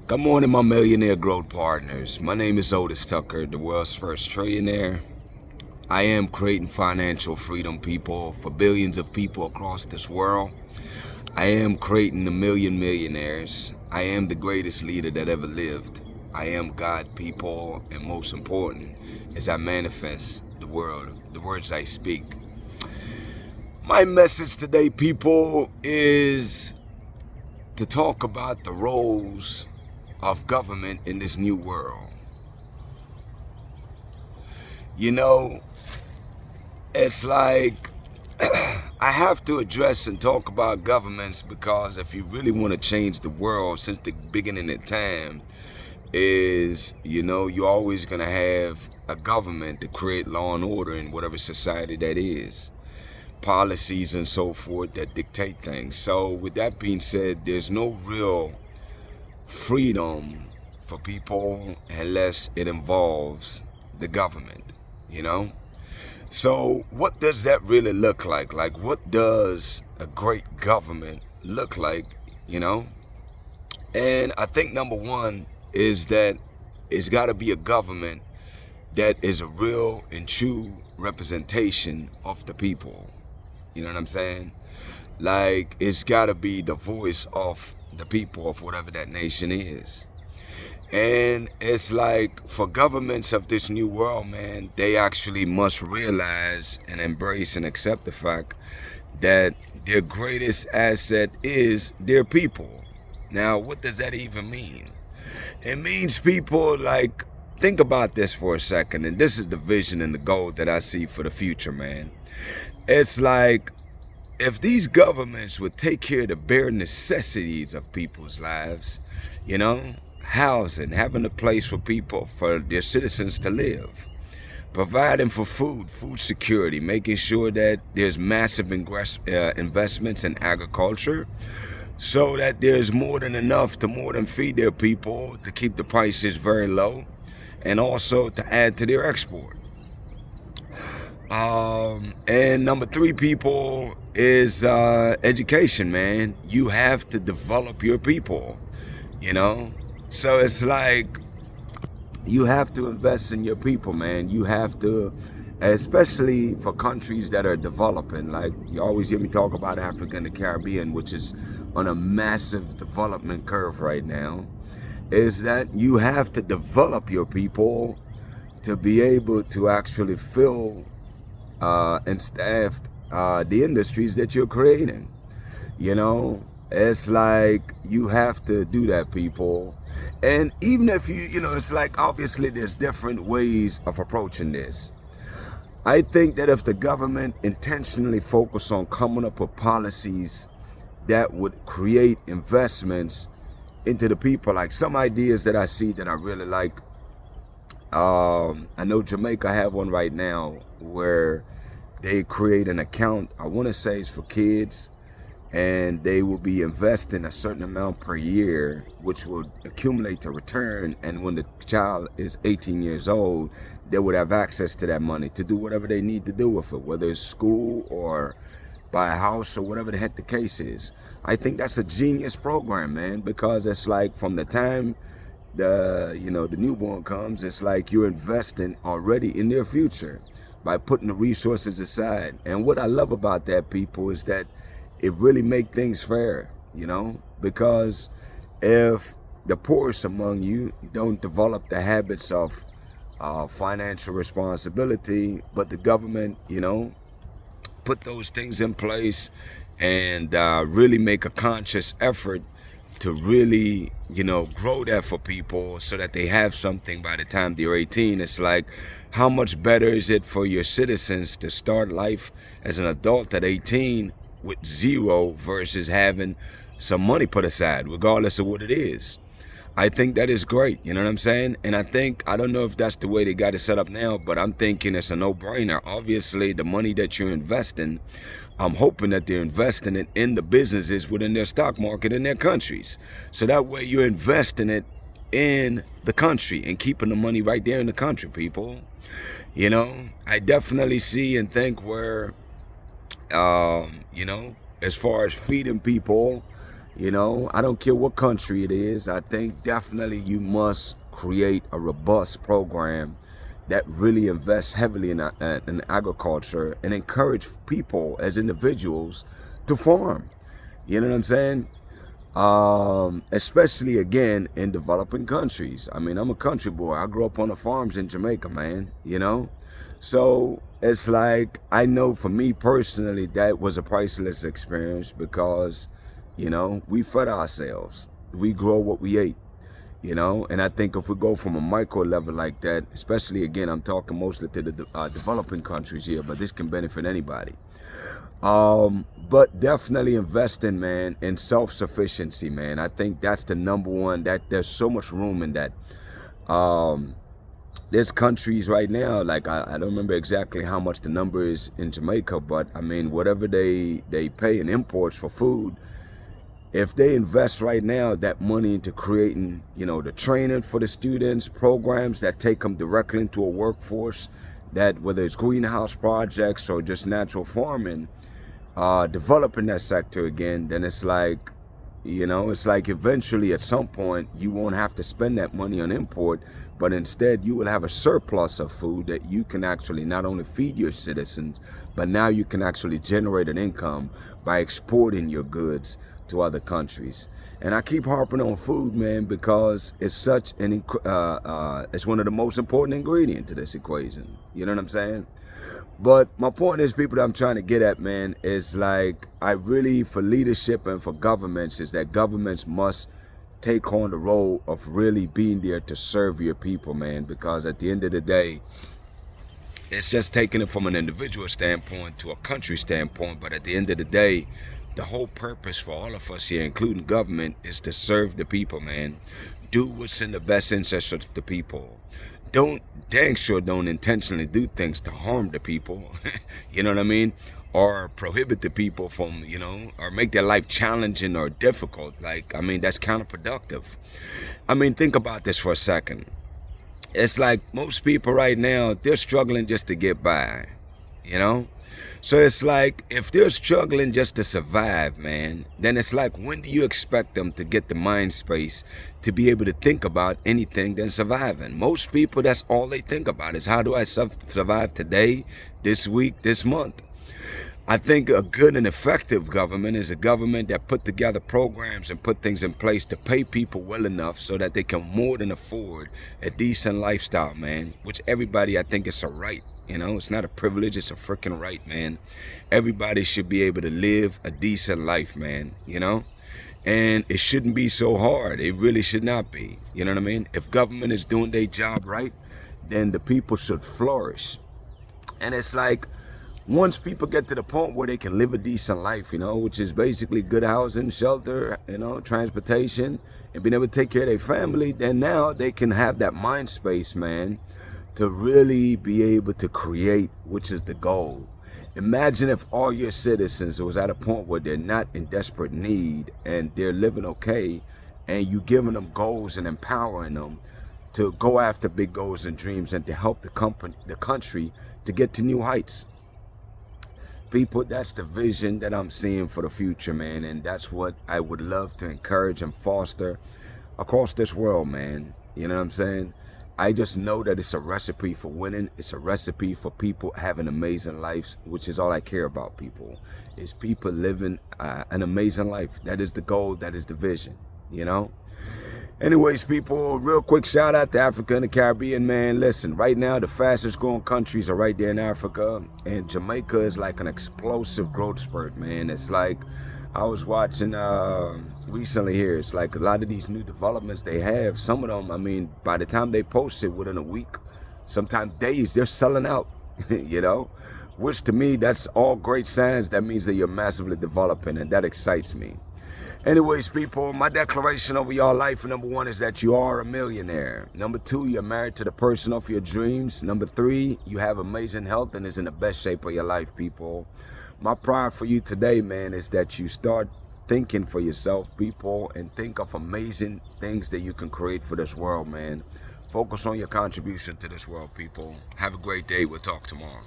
Good morning, my millionaire growth partners. My name is Otis Tucker, the world's first trillionaire. I am creating financial freedom, people, for billions of people across this world. I am creating a million millionaires. I am the greatest leader that ever lived. I am God, people, and most important, as I manifest the words I speak. My message today, people, is to talk about the roles of government in this new world. You know, it's like I have to address and talk about governments because if you really want to change the world since the beginning of time, you're always going to have a government to create law and order in whatever society that is. Policies and so forth that dictate things. So with that being said, there's no real freedom for people unless it involves the government, So what does that really look like? Like, what does a great government look like, And I think number one is that it's got to be a government that is a real and true representation of the people. You know what I'm saying? Like, it's got to be the voice of the people of whatever that nation is. And it's like, for governments of this new world, man, they actually must realize and embrace and accept the fact that their greatest asset is their people. Now, what does that even mean? It means, people, like, think about this for a second, and this is the vision and the goal that I see for the future, man. It's like, if these governments would take care of the bare necessities of people's lives, housing, having a place for people, for their citizens to live, providing for food security, making sure that there's massive investments in agriculture so that there's more than enough to more than feed their people, to keep the prices very low, and also to add to their export. And number three, people, is education, man. You have to develop your people, So it's like, you have to invest in your people, man. You have to, especially for countries that are developing. Like, you always hear me talk about Africa and the Caribbean, which is on a massive development curve right now, is that you have to develop your people to be able to actually fill and staff the industries that you're creating. It's like, you have to do that, people. And even if it's like, obviously there's different ways of approaching this. I think that if the government intentionally focus on coming up with policies that would create investments into the people, like some ideas that I see that I really like. I know Jamaica have one right now where they create an account, I want to say it's for kids, and they will be investing a certain amount per year, which will accumulate to return. And when the child is 18 years old, they would have access to that money to do whatever they need to do with it, whether it's school or buy a house or whatever the heck the case is. I think that's a genius program, man, because it's like, from the time the newborn comes, it's like you're investing already in their future by putting the resources aside. And what I love about that, people, is that it really make things fair, because if the poorest among you don't develop the habits of financial responsibility, but the government, put those things in place and really make a conscious effort to really, grow that for people so that they have something by the time they're 18. It's like, how much better is it for your citizens to start life as an adult at 18 with zero versus having some money put aside, regardless of what it is? I think that is great, you know what I'm saying? And I don't know if that's the way they got it set up now, but I'm thinking it's a no-brainer. Obviously, the money that you're investing, I'm hoping that they're investing it in the businesses within their stock market in their countries. So that way you're investing it in the country and keeping the money right there in the country, people. I definitely see and think where, as far as feeding people, You know, I don't care what country it is. I think definitely you must create a robust program that really invests heavily in agriculture and encourage people as individuals to farm. You know what I'm saying? Especially again in developing countries. I mean, I'm a country boy. I grew up on the farms in Jamaica, man, you know? So it's like, I know for me personally, that was a priceless experience because, you know, we fed ourselves. We grow what we ate, you know? And I think if we go from a micro level like that, especially again, I'm talking mostly to the developing countries here, but this can benefit anybody. But definitely investing, man, in self-sufficiency, man. I think that's the number one. That there's so much room in that. Um, there's countries right now, like I don't remember exactly how much the number is in Jamaica, but I mean, whatever they pay in imports for food, if they invest right now that money into creating, you know, the training for the students, programs that take them directly into a workforce, that whether it's greenhouse projects or just natural farming, developing that sector again, then it's like, you know, it's like eventually at some point you won't have to spend that money on import, but instead you will have a surplus of food that you can actually not only feed your citizens, but now you can actually generate an income by exporting your goods to other countries. And I keep harping on food, man, because it's such an it's one of the most important ingredients to this equation. You know what I'm saying? But my point is, people, that I'm trying to get at, man, is like, I really, for leadership and for governments, is that governments must take on the role of really being there to serve your people, man, because at the end of the day, it's just taking it from an individual standpoint to a country standpoint. But at the end of the day, the whole purpose for all of us here, including government, is to serve the people, man. Do what's in the best interest of the people. Dang sure don't intentionally do things to harm the people. You know what I mean? Or prohibit the people from, you know, or make their life challenging or difficult. Like, I mean, that's counterproductive. I mean, think about this for a second. It's like most people right now, they're struggling just to get by, you know? So it's like, if they're struggling just to survive, man, then it's like, when do you expect them to get the mind space to be able to think about anything than surviving? Most people, that's all they think about is, how do I survive today, this week, this month? I think a good and effective government is a government that put together programs and put things in place to pay people well enough so that they can more than afford a decent lifestyle, man, which everybody, I think it's a right. You know, it's not a privilege, it's a freaking right, man. Everybody should be able to live a decent life, man, you know? And it shouldn't be so hard. It really should not be. You know what I mean? If government is doing their job right, then the people should flourish. And it's like, once people get to the point where they can live a decent life, you know, which is basically good housing, shelter, you know, transportation, and being able to take care of their family, then now they can have that mind space, man, to really be able to create, which is the goal. Imagine if all your citizens was at a point where they're not in desperate need and they're living okay, and you giving them goals and empowering them to go after big goals and dreams and to help the country to get to new heights. People, that's the vision that I'm seeing for the future, man, and that's what I would love to encourage and foster across this world, man. You know what I'm saying? I just know that it's a recipe for winning. It's a recipe for people having amazing lives, which is all I care about, people. Is people living an amazing life. That is the goal. That is the vision, you know? Anyways, people, real quick shout out to Africa and the Caribbean, man. Listen, right now, the fastest growing countries are right there in Africa. And Jamaica is like an explosive growth spurt, man. It's like, I was watching recently here, it's like a lot of these new developments they have, some of them, I mean, by the time they post it within a week, sometimes days, they're selling out, you know, which to me, that's all great signs. That means that you're massively developing, and that excites me. Anyways, people, my declaration over your life, number one, is that you are a millionaire. Number two, you're married to the person of your dreams. Number three, you have amazing health and is in the best shape of your life, people. My prayer for you today, man, is that you start thinking for yourself, people, and think of amazing things that you can create for this world, man. Focus on your contribution to this world, people. Have a great day. We'll talk tomorrow.